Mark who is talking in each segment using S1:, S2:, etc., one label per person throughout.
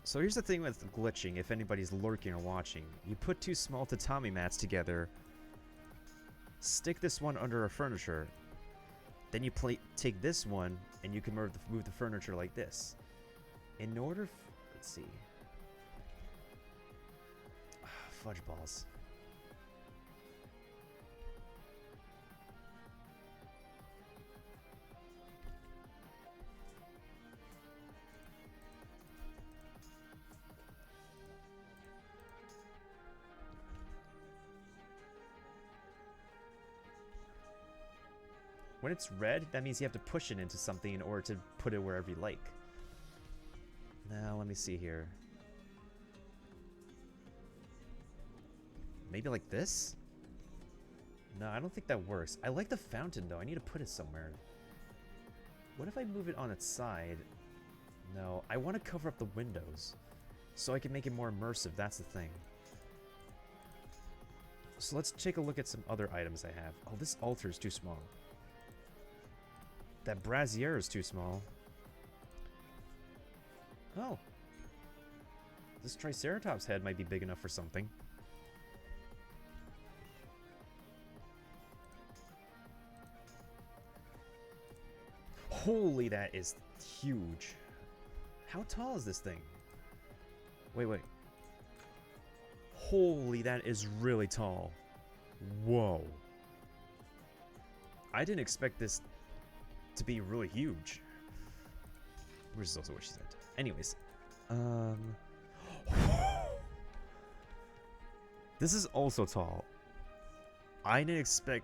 S1: So here's the thing with glitching, if anybody's lurking or watching. You put two small tatami mats together, stick this one under a furniture, then you take this one, and you can move the furniture like this. In order... let's see. Fudge balls. When it's red, that means you have to push it into something in order to put it wherever you like. Now, let me see here. Maybe like this? No, I don't think that works. I like the fountain, though. I need to put it somewhere. What if I move it on its side? No, I want to cover up the windows so I can make it more immersive. That's the thing. So let's take a look at some other items I have. Oh, this altar is too small. That brazier is too small. Oh. This Triceratops head might be big enough for something. Holy, that is huge. How tall is this thing? Wait. Holy, that is really tall. Whoa. I didn't expect this to be really huge. Which is also what she said. Anyways. This is also tall. I didn't expect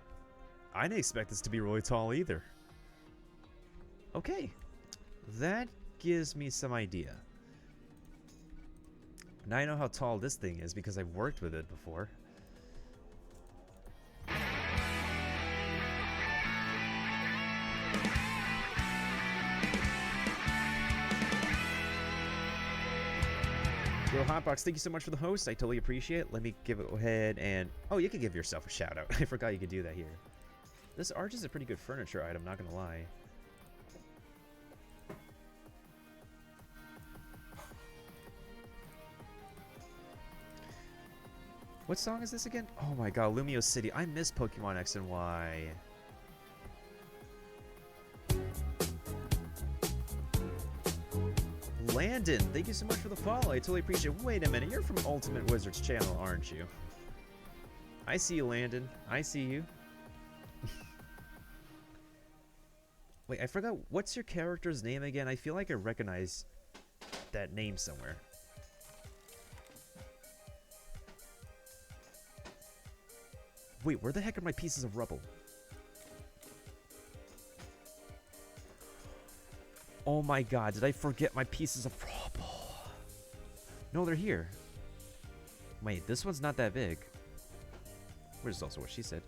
S1: this to be really tall either. Okay. That gives me some idea. Now I know how tall this thing is because I've worked with it before. Yo, Hotbox, thank you so much for the host. I totally appreciate it. Let me go ahead and... oh, you can give yourself a shout out. I forgot you could do that here. This arch is a pretty good furniture item, not gonna lie. What song is this again? Oh my god, Lumio City. I miss Pokemon X and Y. Landon, thank you so much for the follow. I totally appreciate it. Wait a minute, you're from Ultimate Wizards channel, aren't you? I see you, Landon. I see you. Wait, I forgot. What's your character's name again? I feel like I recognize that name somewhere. Wait, where the heck are my pieces of rubble? Oh my god, did I forget my pieces of rubble? No, they're here. Wait, this one's not that big. Which is also what she said.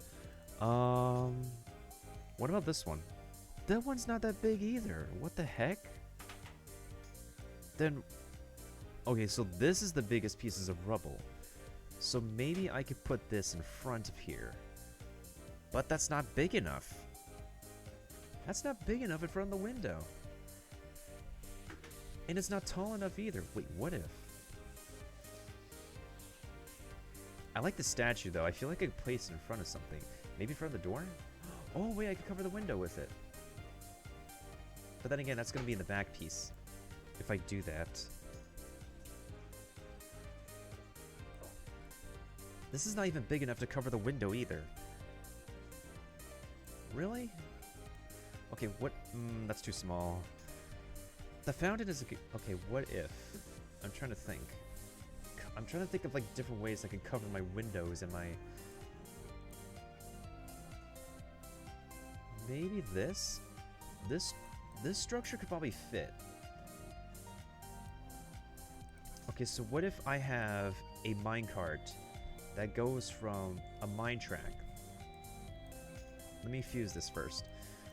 S1: What about this one? That one's not that big either. What the heck? Then... okay, so this is the biggest pieces of rubble. So maybe I could put this in front of here. But that's not big enough. That's not big enough in front of the window. And it's not tall enough either. Wait, what if? I like the statue, though. I feel like I could place it in front of something. Maybe in front of the door? Oh, wait, I could cover the window with it. But then again, that's going to be in the back piece. If I do that. This is not even big enough to cover the window either. Really? Okay, what? That's too small. The fountain is... okay, what if... I'm trying to think. I'm trying to think of, like, different ways I can cover my windows and my... maybe this? This structure could probably fit. Okay, so what if I have a minecart that goes from a mine track? Let me fuse this first.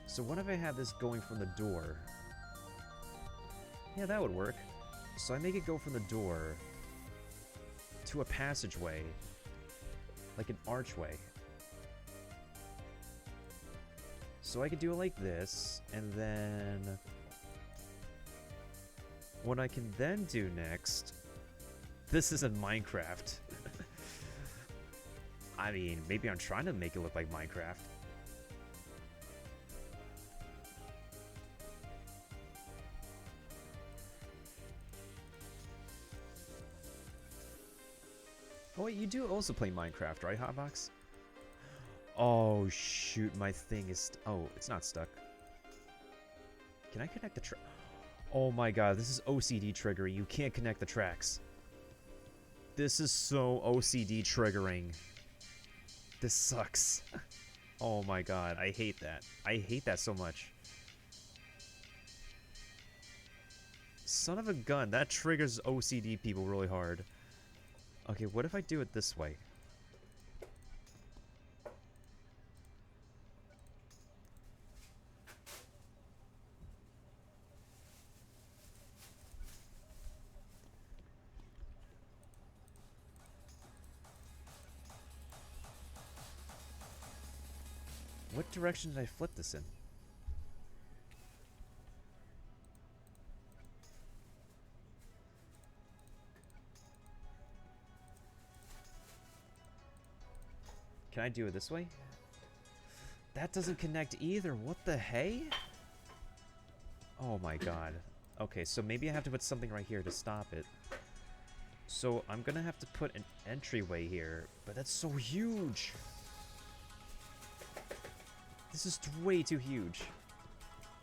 S1: So what if I have this going from the door? Yeah, that would work. So I make it go from the door to a passageway, like an archway. So I could do it like this, and then... What I can then do next... This isn't Minecraft. I mean, maybe I'm trying to make it look like Minecraft. Oh wait, you do also play Minecraft, right, Hotbox? Oh shoot, my thing is... Oh, it's not stuck. Can I connect the track? Oh my god, this is OCD triggering. You can't connect the tracks. This is so OCD triggering. This sucks. Oh my god, I hate that. I hate that so much. Son of a gun, that triggers OCD people really hard. Okay, what if I do it this way? What direction did I flip this in? Can I do it this way? That doesn't connect either. What the hey? Oh my god. Okay, so maybe I have to put something right here to stop it. So I'm gonna have to put an entryway here, but that's so huge. This is way too huge.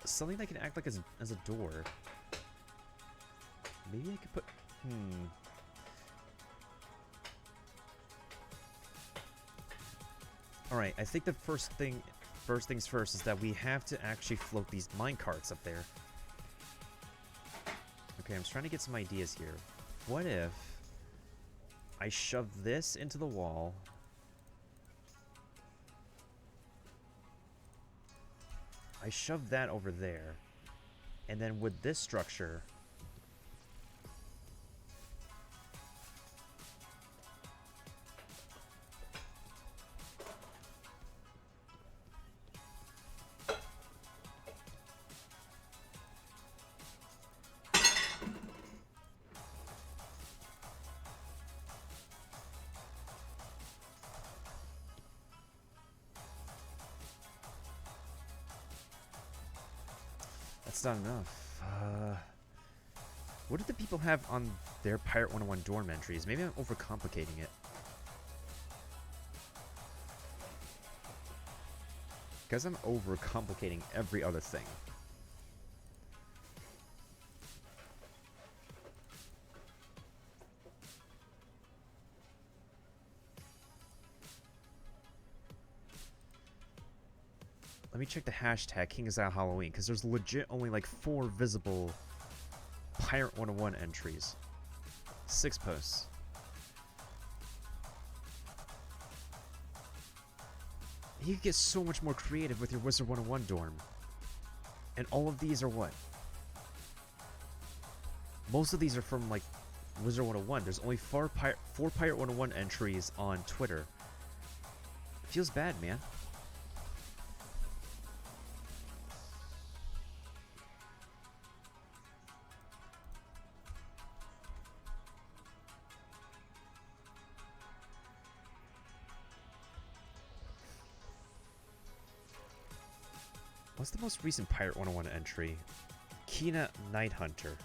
S1: Something that can act like as a door. Maybe I could put... Alright, I think the first things first is that we have to actually float these minecarts up there. Okay, I'm trying to get some ideas here. What if I shove this into the wall? I shove that over there. And then with this structure... That's not enough. What do the people have on their Pirate101 dorm entries? Maybe I'm overcomplicating it. Because I'm overcomplicating every other thing. Let me check the hashtag King is Out Halloween, because there's legit only like 4 visible Pirate101 entries. 6 posts. You can get so much more creative with your Wizard 101 dorm. And all of these are what? Most of these are from like Wizard 101. There's only 4 Pirate101 entries on Twitter. Feels bad, man. What's the most recent Pirate101 entry? Kina Night Hunter.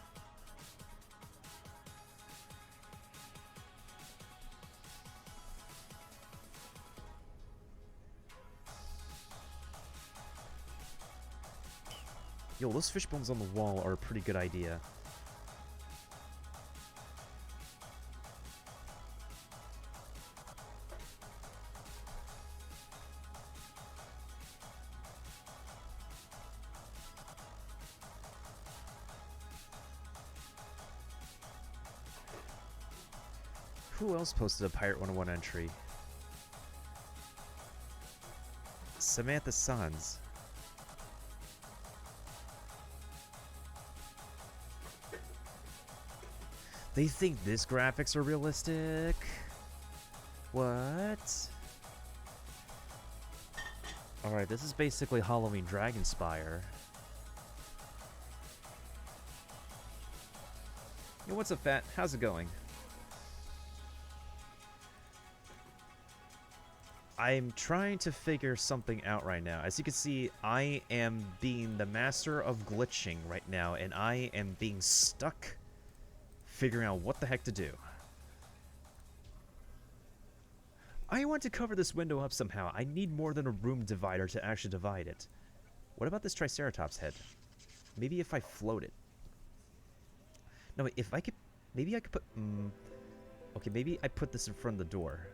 S1: Yo, those fish bones on the wall are a pretty good idea. Who else posted a Pirate101 entry? Samantha Sons. They think this graphics are realistic? What? Alright, this is basically Halloween Dragonspire. Yo, what's up, Fat? How's it going? I'm trying to figure something out right now. As you can see, I am being the master of glitching right now, and I am being stuck figuring out what the heck to do. I want to cover this window up somehow. I need more than a room divider to actually divide it. What about this Triceratops head? Maybe if I float it. No, wait, if I could... Maybe I could put... okay, maybe I put this in front of the door.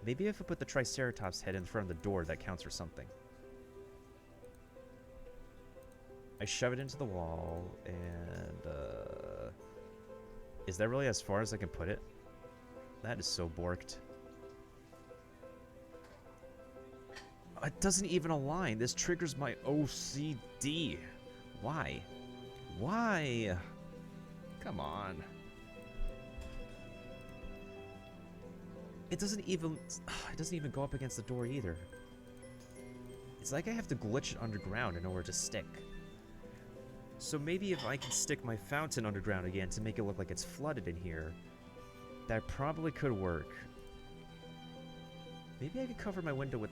S1: Maybe if I put the Triceratops head in front of the door, that counts for something. I shove it into the wall, and... is that really as far as I can put it? That is so borked. It doesn't even align. This triggers my OCD. Why? Why? Come on. It doesn't even go up against the door either. It's like I have to glitch it underground in order to stick. So maybe if I can stick my fountain underground again to make it look like it's flooded in here, that probably could work. Maybe I could cover my window with...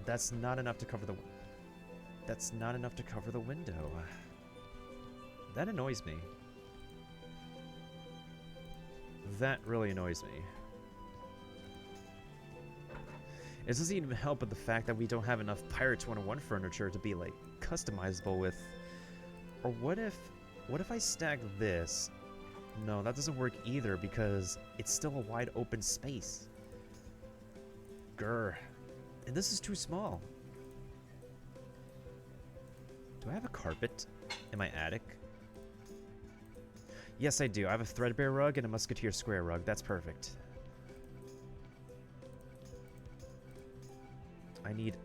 S1: that's not enough to cover the... That's not enough to cover the window. That annoys me. That really annoys me. It doesn't even help with the fact that we don't have enough Pirate101 furniture to be, like, customizable with... Or what if I stack this? No, that doesn't work either because it's still a wide open space. Grr. And this is too small. Do I have a carpet in my attic? Yes, I do. I have a threadbare rug and a musketeer square rug. That's perfect.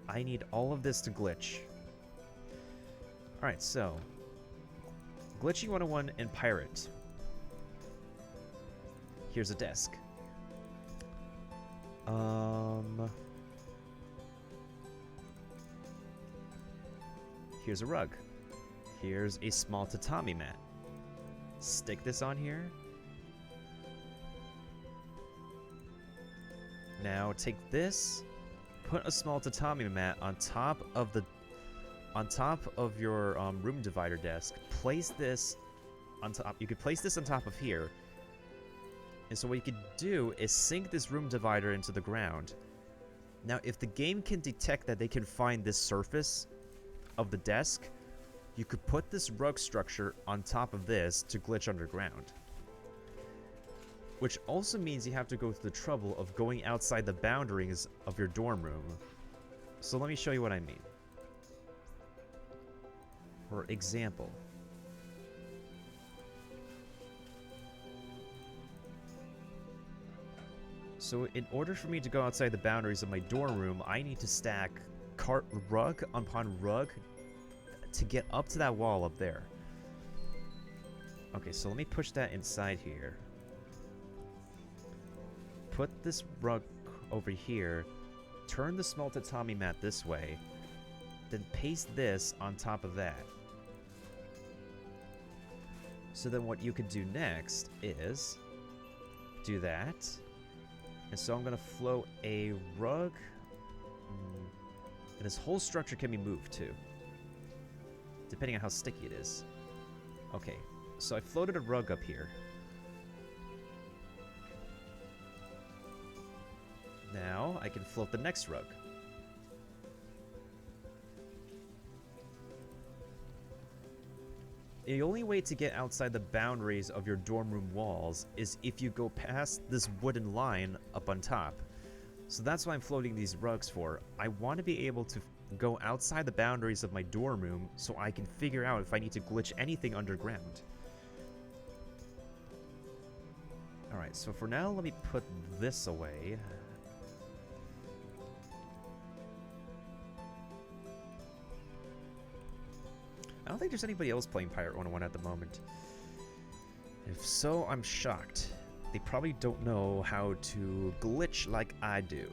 S1: I need all of this to glitch. Alright, so Glitching 101 and Pirate. Here's a desk. Here's a rug. Here's a small tatami mat. Stick this on here. Now take this, put a small tatami mat on top of your room divider desk. Place this on top. You could place this on top of here. And so what you could do is sink this room divider into the ground. Now, if the game can detect that they can find this surface of the desk, you could put this rug structure on top of this to glitch underground. Which also means you have to go through the trouble of going outside the boundaries of your dorm room. So let me show you what I mean. For example, so in order for me to go outside the boundaries of my dorm room, I need to stack rug upon rug to get up to that wall up there. Okay, so let me push that inside here. Put this rug over here, turn the small tatami mat this way, then paste this on top of that. So then what you could do next is do that. And so I'm going to float a rug. And this whole structure can be moved too, depending on how sticky it is. Okay, so I floated a rug up here. Now I can float the next rug. The only way to get outside the boundaries of your dorm room walls is if you go past this wooden line up on top. So that's why I'm floating these rugs for. I want to be able to go outside the boundaries of my dorm room so I can figure out if I need to glitch anything underground. Alright, so for now, let me put this away. I don't think there's anybody else playing Pirate101 at the moment. If so, I'm shocked. They probably don't know how to glitch like I do.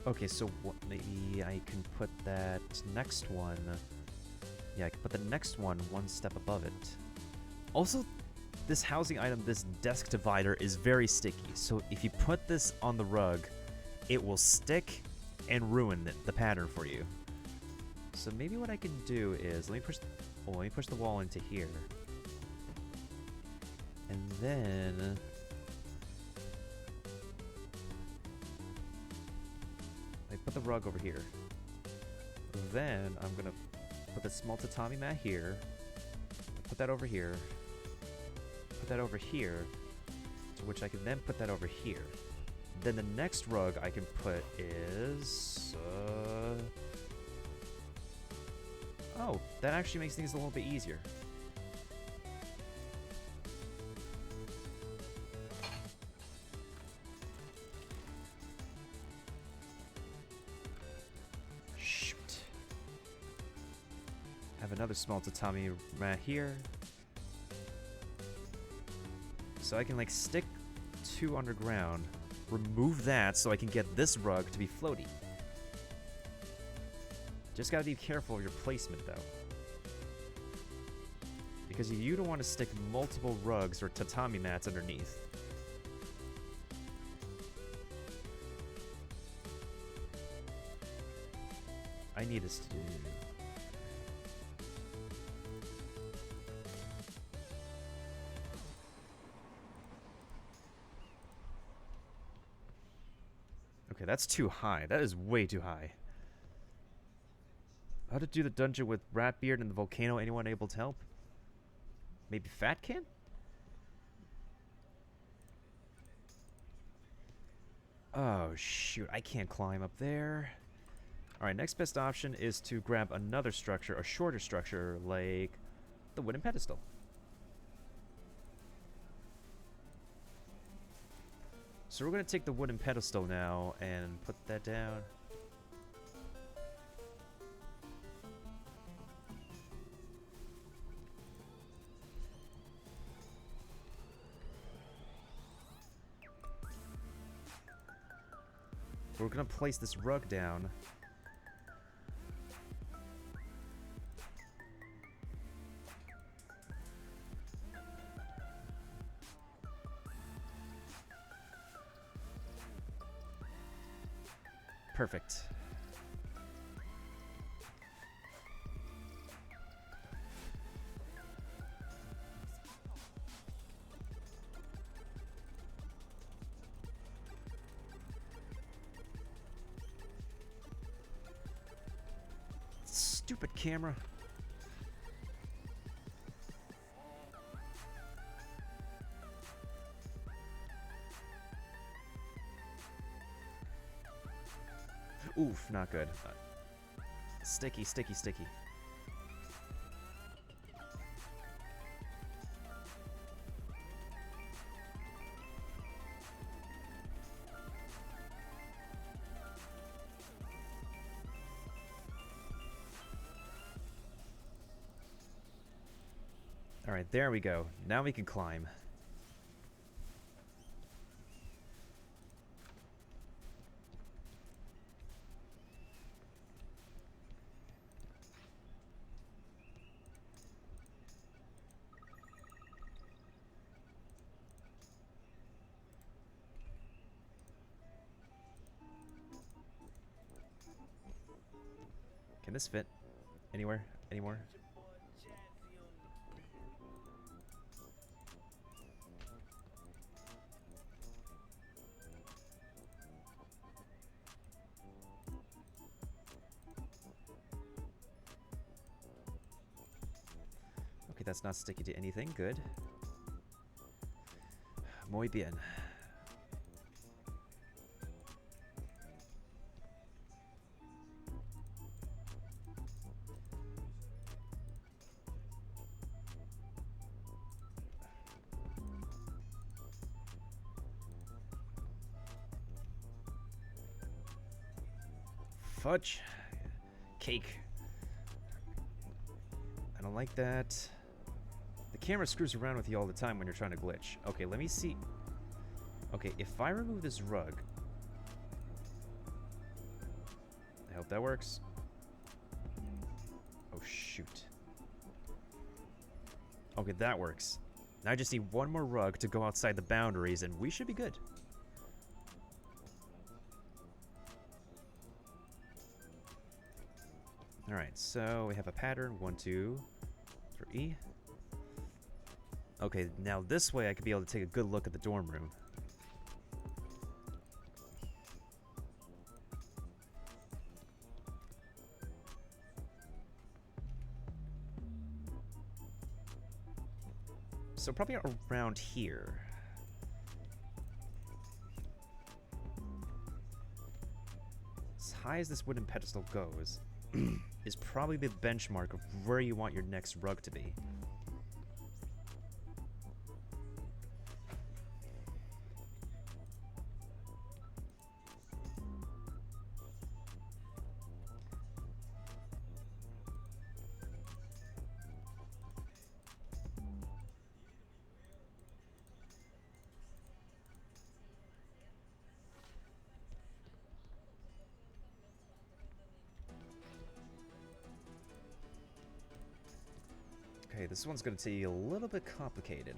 S1: Okay, so maybe I can put that next one... Yeah, I can put the next one step above it. Also, this housing item, this desk divider, is very sticky. So if you put this on the rug, it will stick and ruin the pattern for you. So maybe what I can do is, let me push the wall into here. And then... I put the rug over here. Then I'm gonna put the small tatami mat here. Put that over here. Put that over here. To which I can then put that over here. Then the next rug I can put is... Oh, that actually makes things a little bit easier. Shoot. Have another small tatami mat here. So I can like stick two underground, remove that so I can get this rug to be floaty. Just gotta be careful of your placement, though. Because you don't want to stick multiple rugs or tatami mats underneath. I need this to do... Okay, that's too high. That is way too high. How to do the dungeon with Ratbeard and the volcano? Anyone able to help? Maybe Fatkin? Oh, shoot. I can't climb up there. Alright, next best option is to grab another structure, a shorter structure, like the wooden pedestal. So we're going to take the wooden pedestal now and put that down. We're going to place this rug down. Perfect. Stupid camera. Oof, not good. Sticky, sticky, sticky. Alright, there we go. Now we can climb. Can this fit? Anywhere? Anymore? Okay, that's not sticky to anything. Good. Muy bien. Fudge. Cake. I don't like that. The camera screws around with you all the time when you're trying to glitch. Okay, let me see. Okay, if I remove this rug... Hope that works. Oh, shoot. Okay, that works. Now I just need one more rug to go outside the boundaries, and we should be good. Alright, so we have a pattern. 1, 2, 3. Okay, now this way I could be able to take a good look at the dorm room. So probably around here. As high as this wooden pedestal goes, is probably the benchmark of where you want your next rug to be. Okay, this one's going to be a little bit complicated.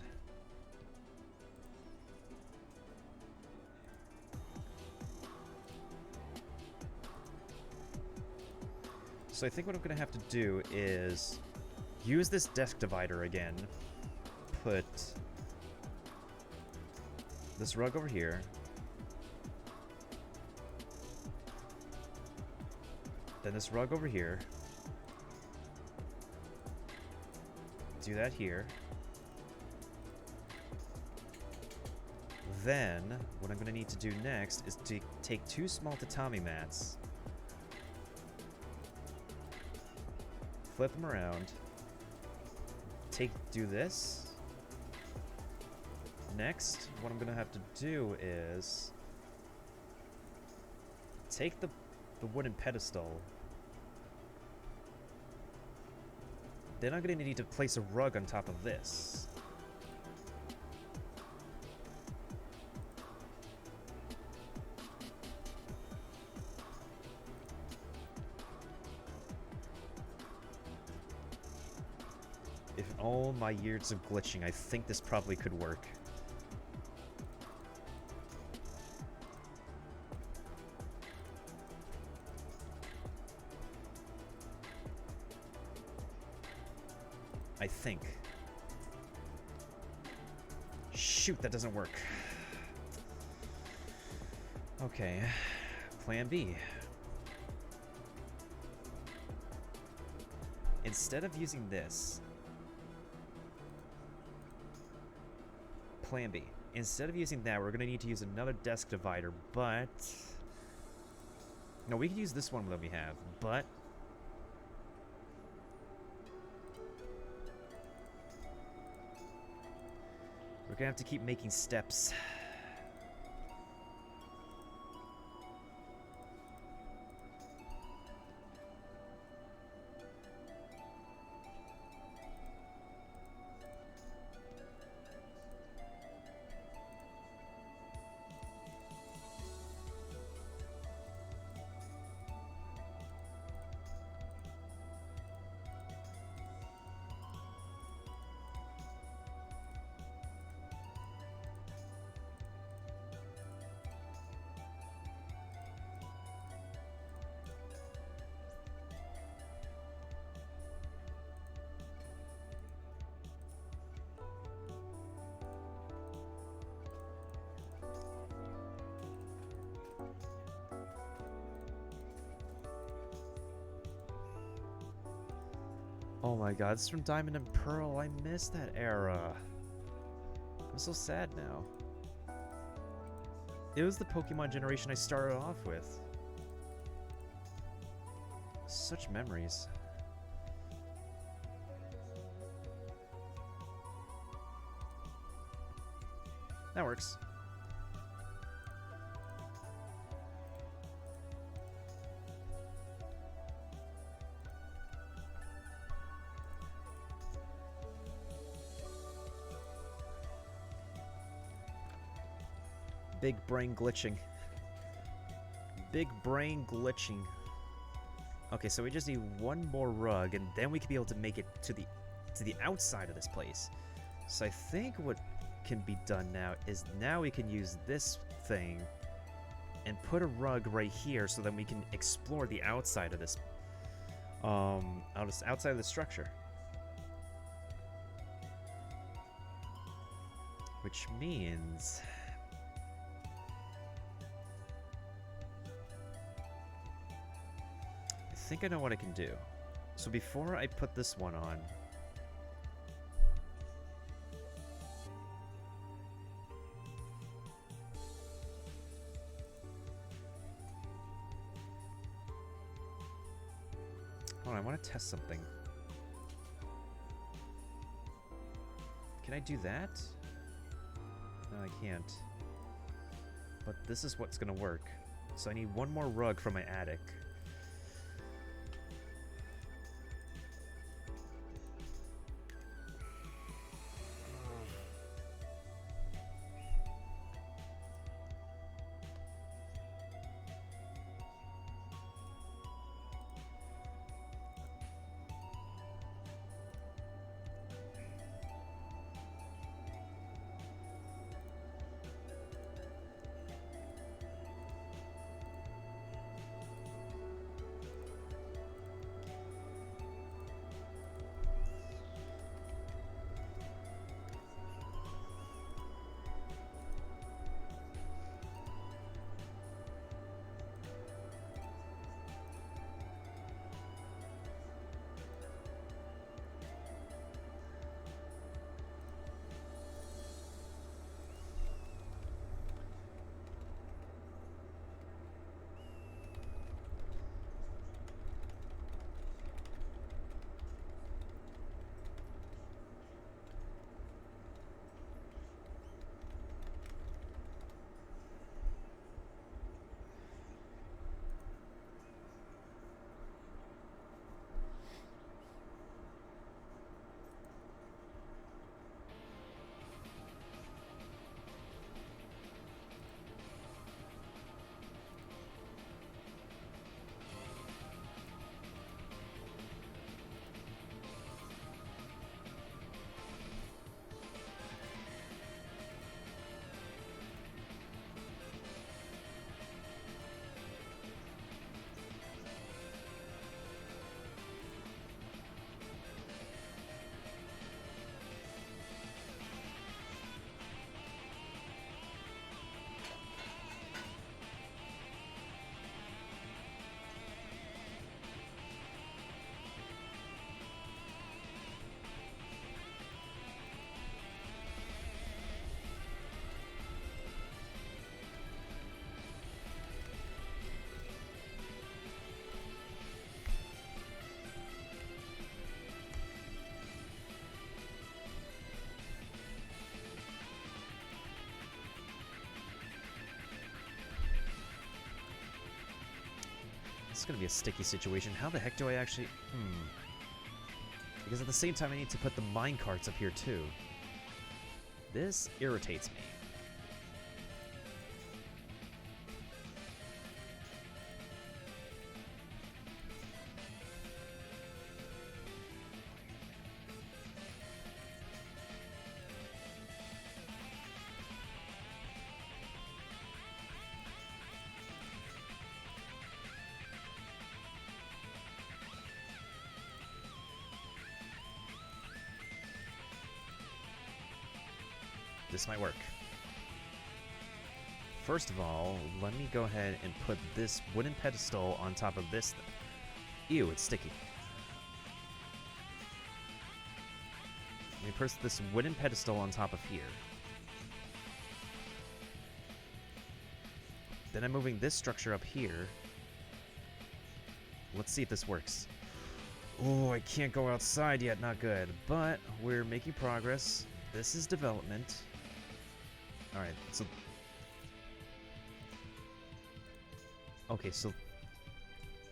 S1: So I think what I'm going to have to do is use this desk divider again. Put this rug over here. Then this rug over here. Do that here. Then, what I'm going to need to do next is to take 2 small tatami mats, flip them around, do this. Next, what I'm going to have to do is take the wooden pedestal. Then I'm going to need to place a rug on top of this. If in all my years of glitching, I think this probably could work. I think. Shoot, that doesn't work. Okay. Plan B. Instead of using this... Plan B. Instead of using that, we're going to need to use another desk divider, but... No, we can use this one that we have, but... We're gonna have to keep making steps. Oh my god, it's from Diamond and Pearl. I miss that era. I'm so sad now. It was the Pokemon generation I started off with. Such memories. That works. Big brain glitching. Big brain glitching. Okay, so we just need one more rug, and then we can be able to make it to the outside of this place. So I think what can be done now is now we can use this thing and put a rug right here, so then we can explore the outside of this, outside of the structure. Which means I think I know what I can do. So before I put this one on, hold on, I want to test something. Can I do that? No, I can't. But this is what's gonna work. So I need one more rug from my attic. This is going to be a sticky situation. How the heck do I actually... Because at the same time, I need to put the mine carts up here, too. This irritates me. This might work. First of all, let me go ahead and put this wooden pedestal on top of this thing. Ew, it's sticky. Let me press this wooden pedestal on top of here. Then I'm moving this structure up here. Let's see if this works. Oh, I can't go outside yet, not good. But we're making progress. This is development. Alright, so... Okay, so...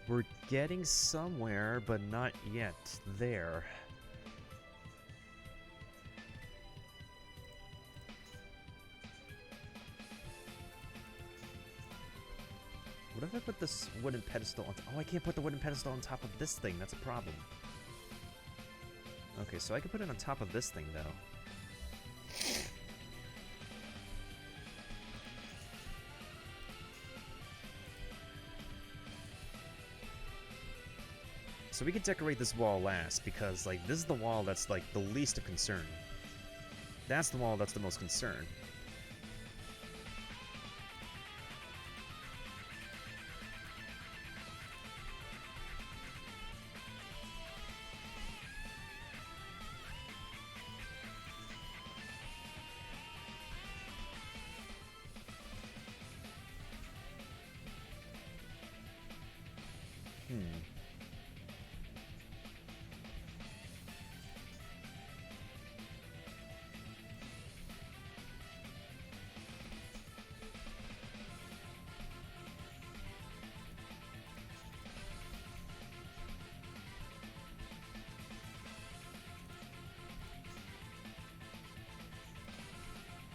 S1: We're getting somewhere, but not yet there. What What if I put this wooden pedestal on... Oh, I can't put the wooden pedestal on top of this thing. That's a problem. Okay, so I can put it on top of this thing, though. So we could decorate this wall last, because, like, this is the wall that's, like, the least of concern. That's the wall that's the most concern.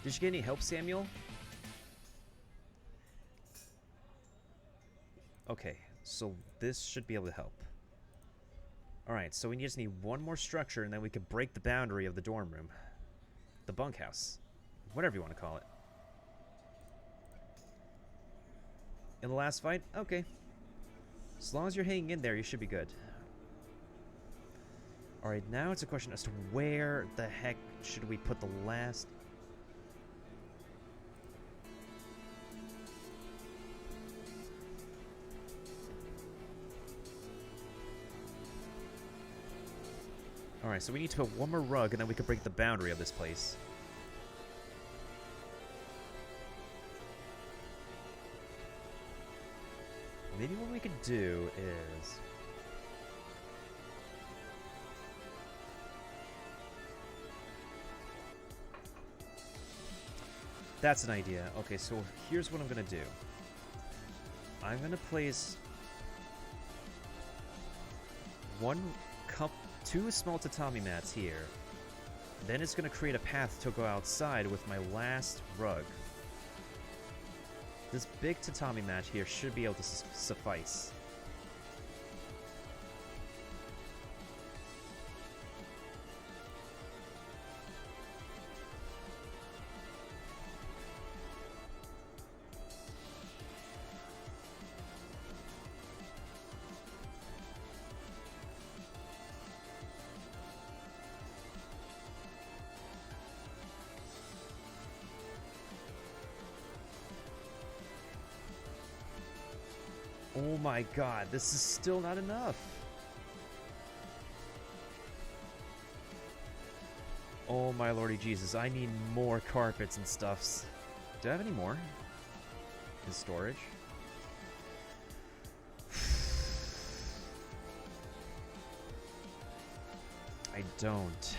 S1: Did you get any help, Samuel? Okay, so this should be able to help. Alright, so we just need one more structure, and then we can break the boundary of the dorm room. The bunkhouse. Whatever you want to call it. In the last fight? Okay. As long as you're hanging in there, you should be good. Alright, now it's a question as to where the heck should we put the last... Alright, so we need to put one more rug, and then we can break the boundary of this place. Maybe what we could do is... That's an idea. Okay, so here's what I'm gonna do. I'm gonna place... two small tatami mats here. Then it's going to create a path to go outside with my last rug. This big tatami mat here should be able to suffice. Oh my god, this is still not enough. Oh my lordy Jesus, I need more carpets and stuffs. Do I have any more in storage? I don't.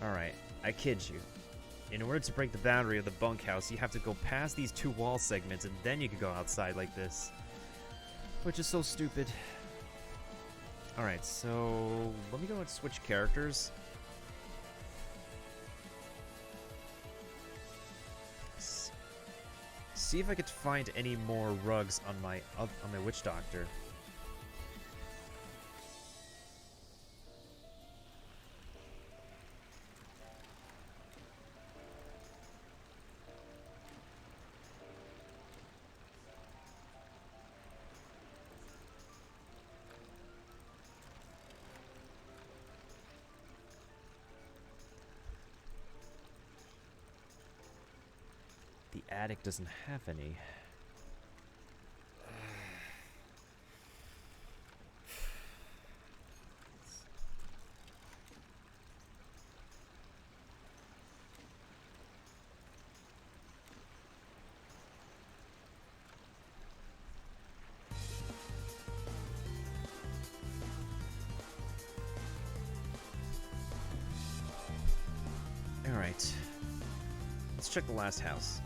S1: Alright, I kid you. In order to break the boundary of the bunkhouse, you have to go past these two wall segments, and then you can go outside like this. Which is so stupid. Alright, so... let me go and switch characters. See if I could find any more rugs on my witch doctor. The attic doesn't have any. Alright. Let's check the last house.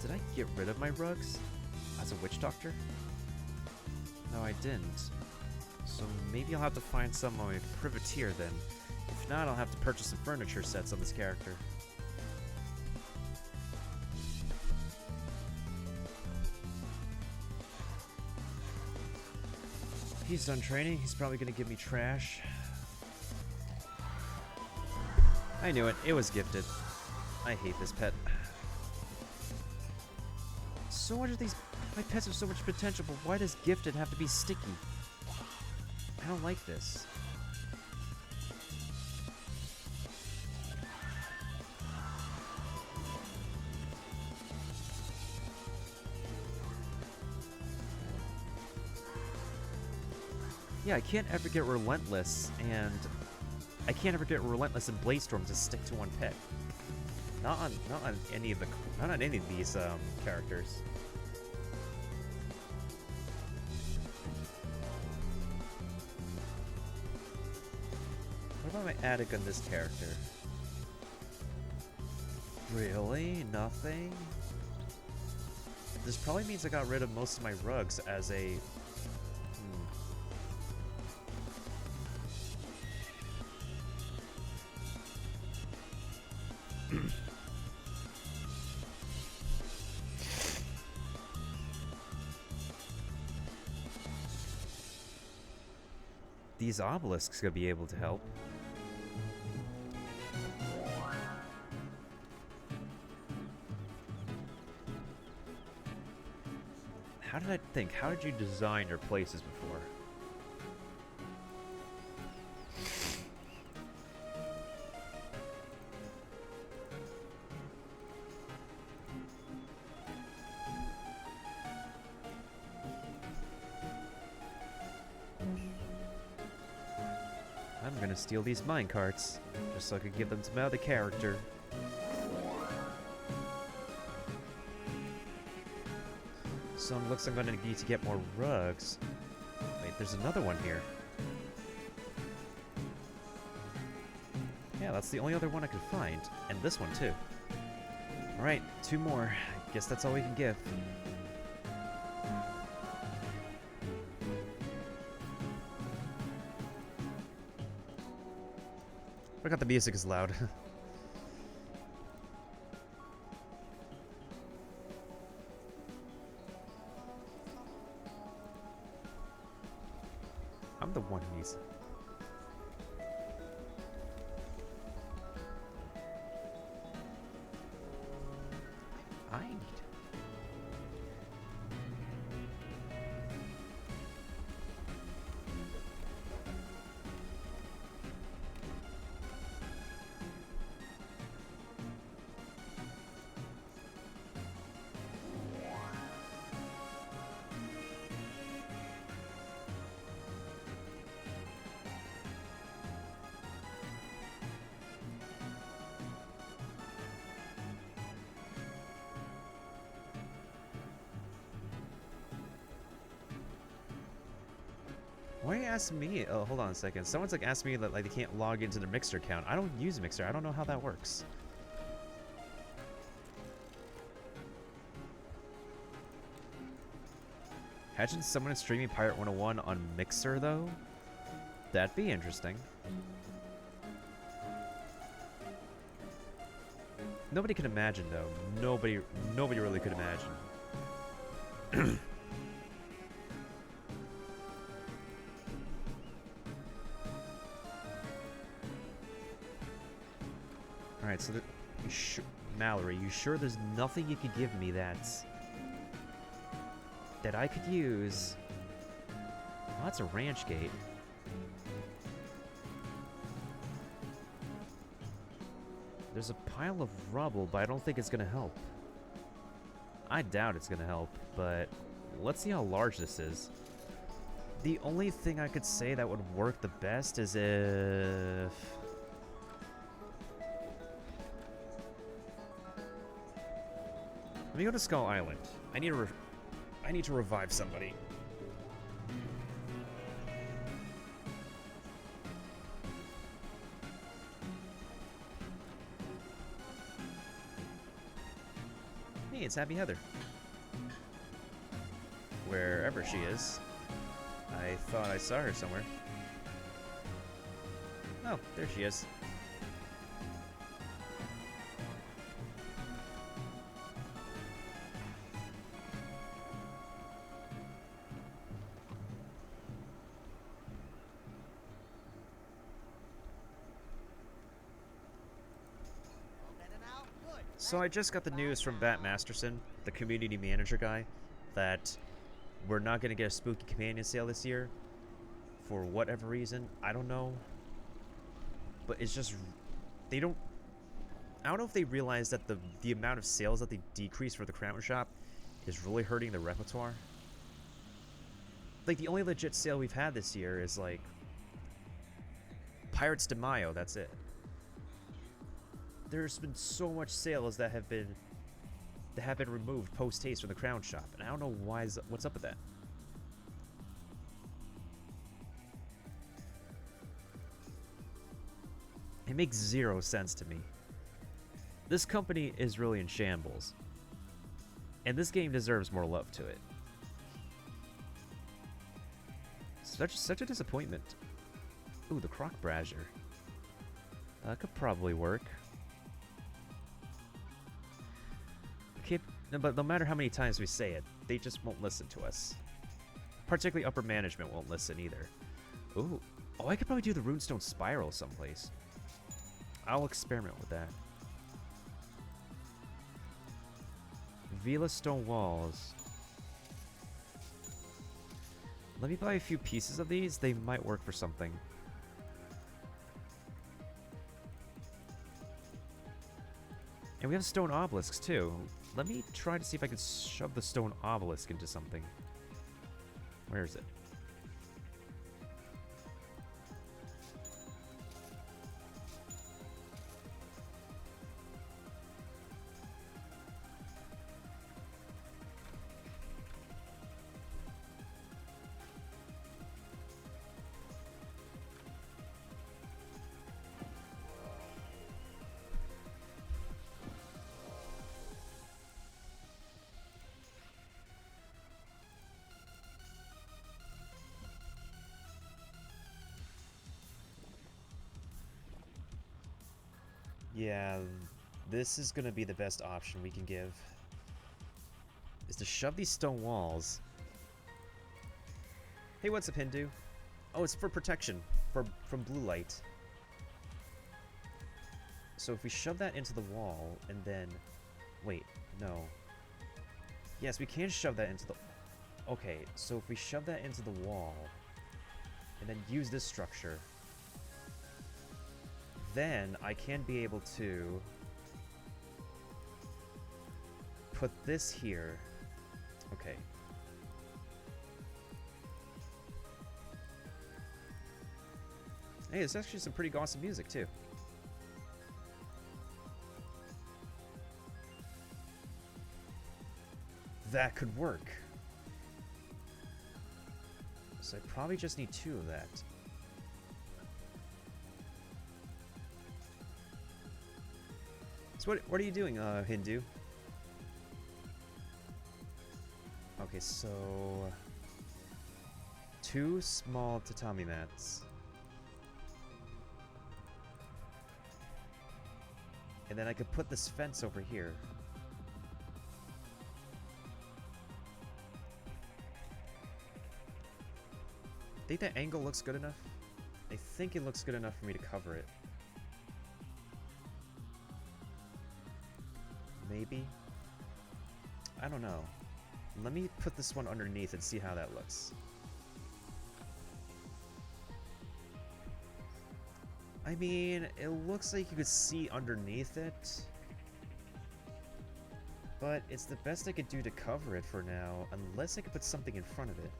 S1: Did I get rid of my rugs as a witch doctor? No, I didn't. So maybe I'll have to find some on my privateer then. If not, I'll have to purchase some furniture sets on this character. He's done training. He's probably gonna give me trash. I knew it. It was gifted. I hate this pet. So much of these... My pets have so much potential, but why does gifted have to be sticky? I don't like this. Yeah, I can't ever get Relentless, and I can't ever get Relentless and Blazestorm to stick to one pet. Not on any of these characters. What about my attic on this character? Really? Nothing? This probably means I got rid of most of my rugs as a... These obelisks could be able to help. How did I think? How did you design your places before? I'm gonna steal these minecarts, just so I could give them to my other character. So it looks like I'm gonna need to get more rugs. Wait, there's another one here. Yeah, that's the only other one I could find. And this one, too. Alright, 2 more. I guess that's all we can give. Forgot the music is loud. I'm the one who needs... I need... Why are you asking me? Oh, hold on a second. Someone's like asked me that like they can't log into their Mixer account. I don't use Mixer. I don't know how that works. Imagine someone streaming Pirate101 on Mixer though. That'd be interesting. Nobody could imagine though. Nobody really could imagine. Alright, so Mallory, you sure there's nothing you could give me that I could use? Oh, that's a ranch gate. There's a pile of rubble, but I don't think it's gonna help. I doubt it's gonna help, but let's see how large this is. The only thing I could say that would work the best is if... Let me go to Skull Island. I need to revive somebody. Hey, it's Happy Heather. Wherever she is. I thought I saw her somewhere. Oh, there she is. So I just got the news from Bat Masterson, the community manager guy, that we're not going to get a spooky companion sale this year. For whatever reason, I don't know. But it's just, they don't, I don't know if they realize that the amount of sales that they decrease for the Crown Shop is really hurting the repertoire. Like, the only legit sale we've had this year is, like, Pirates de Mayo, that's it. There's been so much sales that have been removed post-haste from the Crown Shop, and I don't know what's up with that. It makes zero sense to me. This company is really in shambles, and this game deserves more love to it. Such a disappointment. Ooh, the Croc Brazier. That could probably work. Okay, but no matter how many times we say it, they just won't listen to us. Particularly upper management won't listen either. Ooh. Oh, I could probably do the Runestone Spiral someplace. I'll experiment with that. Vila Stone Walls. Let me buy a few pieces of these. They might work for something. And we have stone obelisks too. Let me try to see if I can shove the stone obelisk into something. Where is it? Yeah, this is gonna be the best option we can give. Is to shove these stone walls. Hey, what's up, Hindu? Oh, it's for protection from blue light. So if we shove that into the wall and then... Wait, no. Yes, we can shove that into the... Okay, so if we shove that into the wall and then use this structure... Then I can be able to put this here. Okay. Hey, it's actually some pretty awesome music too. That could work. So I probably just need 2 of that. What are you doing, Hindu? Okay, so 2 small tatami mats. And then I could put this fence over here. Think that angle looks good enough? I think it looks good enough for me to cover it. Maybe? I don't know. Let me put this one underneath and see how that looks. I mean, it looks like you could see underneath it. But it's the best I could do to cover it for now, unless I could put something in front of it.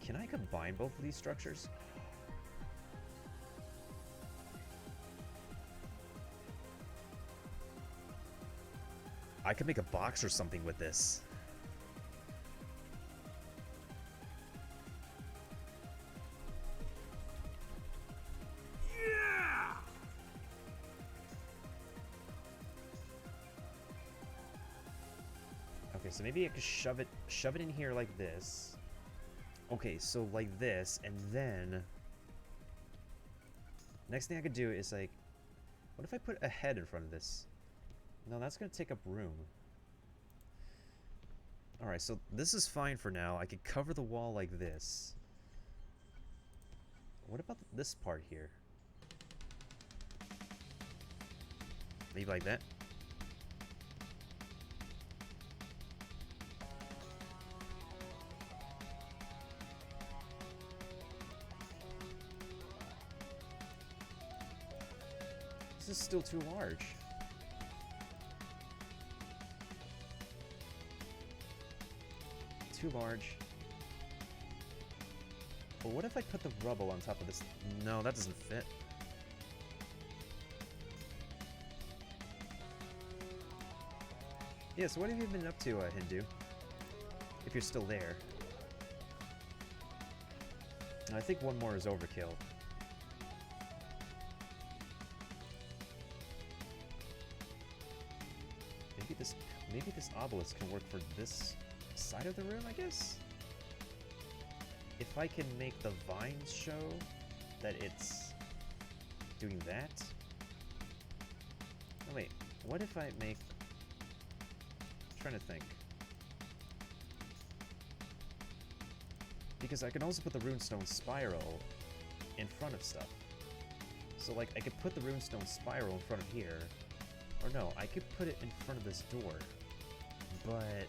S1: Can I combine both of these structures? I could make a box or something with this. Yeah! so maybe I could shove it in here like this. Okay, so like this, and then next thing I could do is like, what if I put a head in front of this? No, that's gonna take up room. Alright, so this is fine for now. I could cover the wall like this. What about this part here? Maybe like that? This is still too large. Too large. But what if I put the rubble on top of this? No, that doesn't fit. Yeah, so what have you been up to, Hindu? If you're still there. I think one more is overkill. Maybe this obelisk can work for this side of the room, I guess? If I can make the vines show that it's doing that? Oh wait, what if I make... I'm trying to think. Because I can also put the runestone spiral in front of stuff. So like, I could put the runestone spiral in front of here. Or no, I could put it in front of this door. But...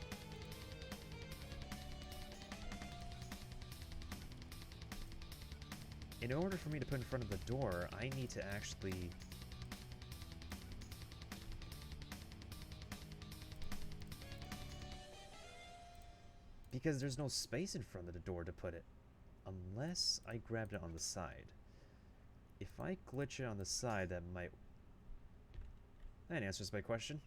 S1: in order for me to put in front of the door, I need to actually... because there's no space in front of the door to put it. Unless I grabbed it on the side. If I glitch it on the side, that might... that answers my question.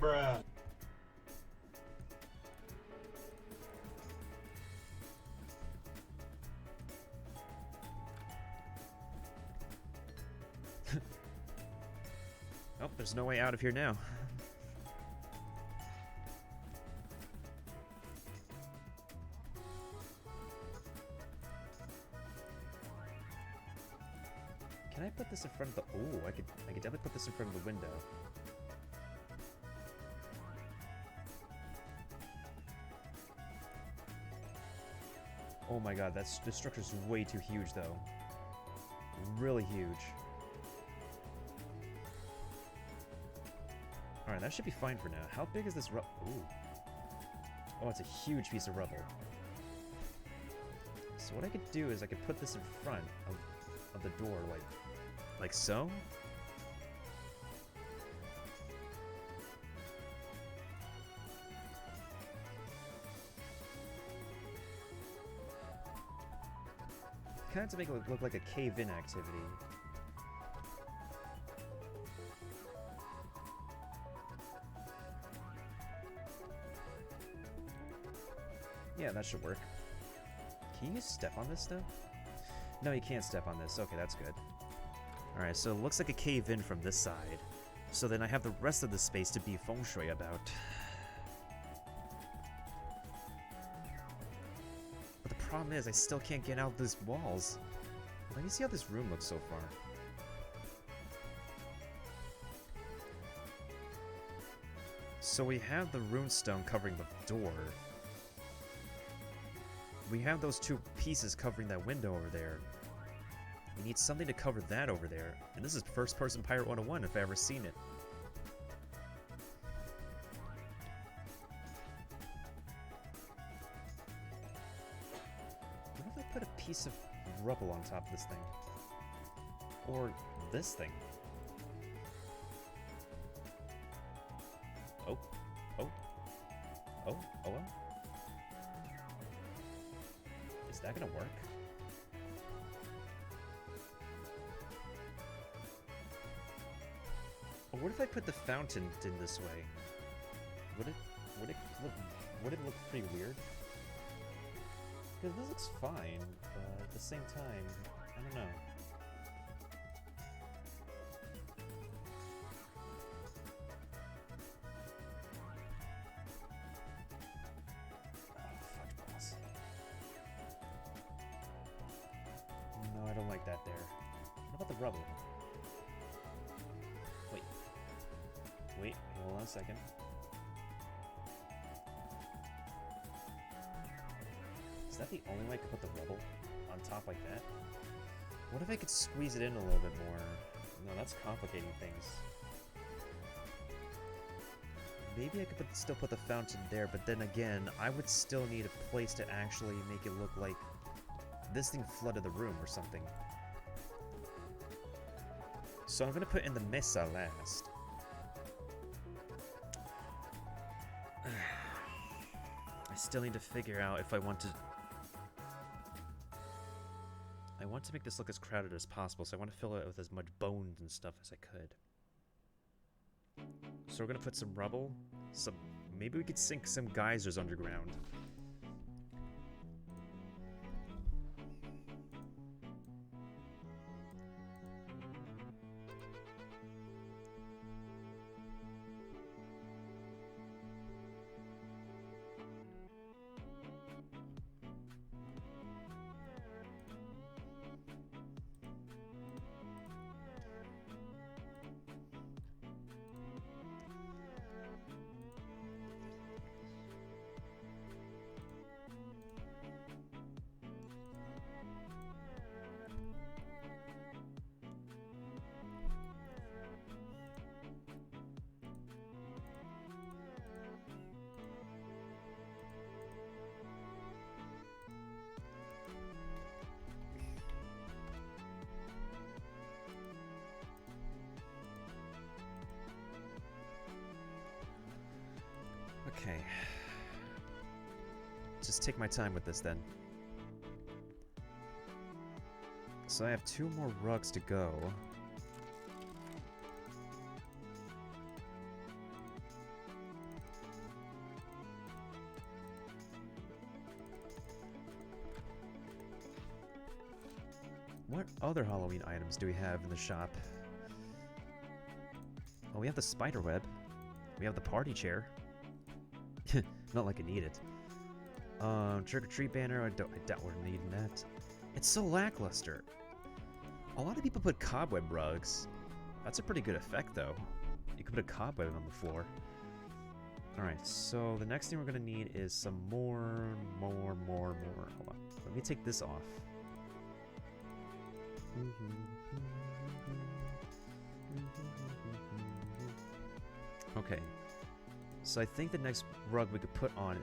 S2: Bruh.
S1: Oh, there's no way out of here now. Can I put this in front of the... ooh, I could definitely put this in front of the window. Oh my god, this structure's way too huge, though. Really huge. Alright, that should be fine for now. How big is this rubble? Ooh. Oh, it's a huge piece of rubble. So what I could do is I could put this in front of the door, like so? Kind of to make it look like a cave-in activity. Yeah, that should work. Can you step on this stuff? No, you can't step on this. Okay, that's good. Alright, so it looks like a cave-in from this side. So then I have the rest of the space to be feng shui about. But the problem is, I still can't get out these walls. Let me see how this room looks so far. So we have the runestone covering the door. We have those two pieces covering that window over there. We need something to cover that over there. And this is first-person Pirate 101 if I've ever seen it. What if I put a piece of rubble on top of this thing? Or this thing? Oh. Oh. Oh. Oh well. Is that gonna work? Or what if I put the fountain in this way? Would it look pretty weird? Because this looks fine, but at the same time, I don't know. rubble. Wait, hold on a second. Is that the only way I could put the rubble on top like that? What if I could squeeze it in a little bit more? No, that's complicating things. Maybe I could still put the fountain there, but then again, I would still need a place to actually make it look like this thing flooded the room or something. So I'm gonna put in the mesa last. I still need to figure out if I want to... I want to make this look as crowded as possible, so I want to fill it with as much bones and stuff as I could. So we're gonna put some rubble, maybe we could sink some geysers underground. Okay. Just take my time with this then. So I have 2 more rugs to go. What other Halloween items do we have in the shop? Oh, we have the spider web. We have the party chair. Not like I need it. Trick-or-treat banner, I doubt we're needing that. It's so lackluster. A lot of people put cobweb rugs. That's a pretty good effect, though. You can put a cobweb on the floor. Alright, so the next thing we're gonna need is some more. Hold on. Let me take this off. Okay. So I think the next rug we could put on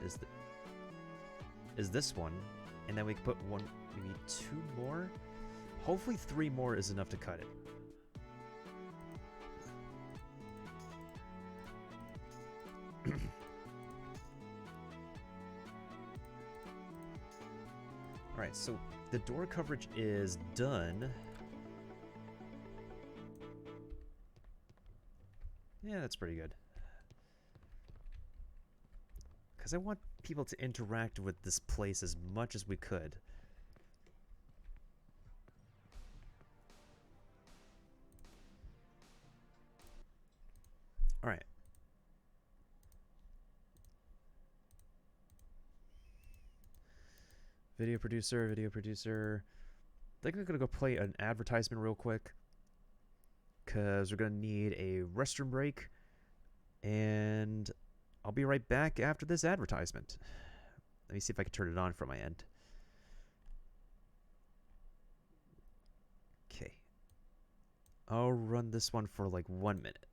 S1: is this one, and then we could put one, maybe 2 more. Hopefully 3 more is enough to cut it. All right, so the door coverage is done. Yeah, that's pretty good. Because I want people to interact with this place as much as we could. Alright. Video producer. I think I'm gonna go play an advertisement real quick. Because we're gonna need a restroom break. And I'll be right back after this advertisement. Let me see if I can turn it on from my end. Okay. I'll run this one for like 1 minute.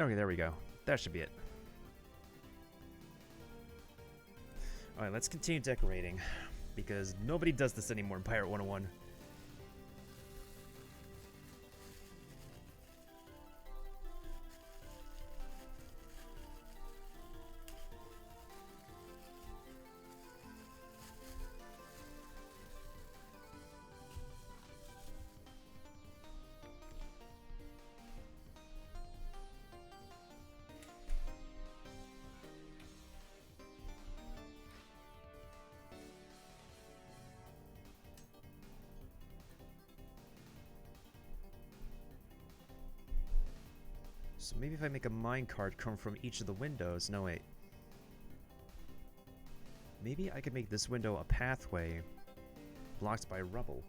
S1: Okay, there we go. That should be it. Alright, let's continue decorating, because nobody does this anymore in Pirate 101. So maybe if I make a minecart come from each of the windows... No, wait. Maybe I could make this window a pathway blocked by rubble.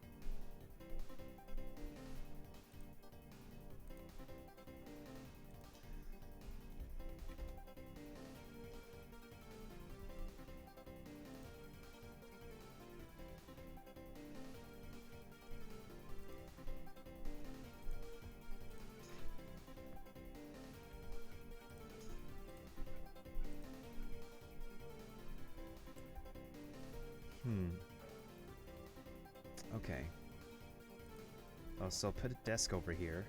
S1: Okay. Oh, so I'll put a desk over here.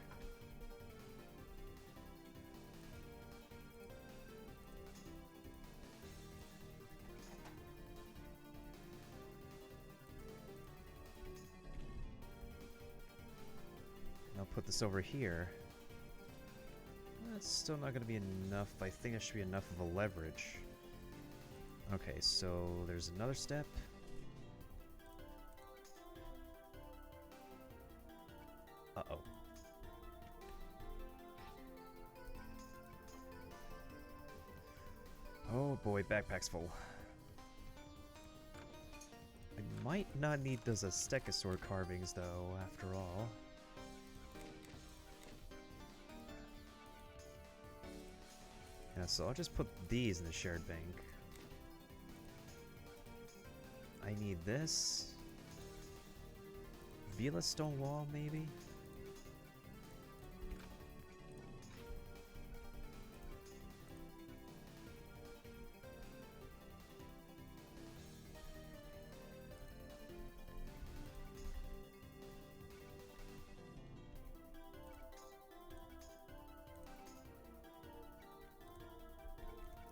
S1: I'll put this over here. That's still not going to be enough. I think it should be enough of a leverage. Okay, so there's another step. Uh-oh. Oh boy, backpack's full. I might not need those stegosaur carvings, though, after all. Yeah, so I'll just put these in the shared bank. I need this. Vila stone wall, maybe?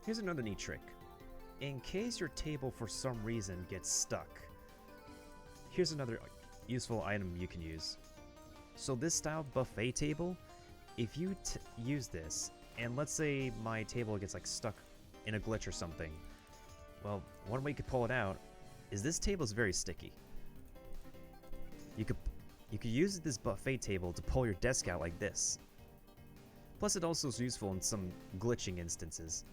S1: Here's another neat trick. In case your table for some reason gets stuck, here's another useful item you can use. So this style buffet table, if you use this, and let's say my table gets like stuck in a glitch or something, well, one way you could pull it out is this table is very sticky. You could use this buffet table to pull your desk out like this. Plus it also is useful in some glitching instances.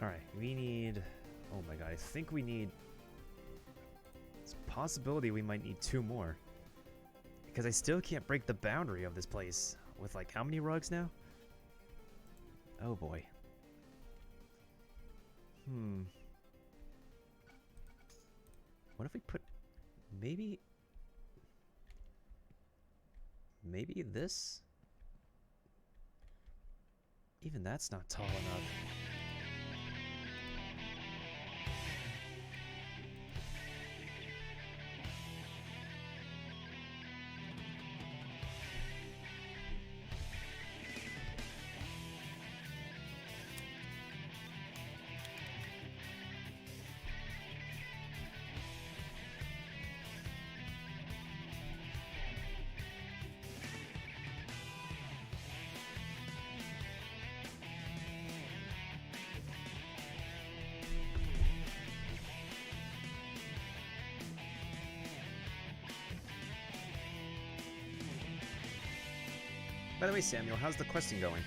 S1: Alright, we need... Oh my god, I think we need... It's a possibility we might need 2 more. Because I still can't break the boundary of this place. With like, how many rugs now? Oh boy. What if we put... Maybe this? Even that's not tall enough. By the way, Samuel, how's the questing going?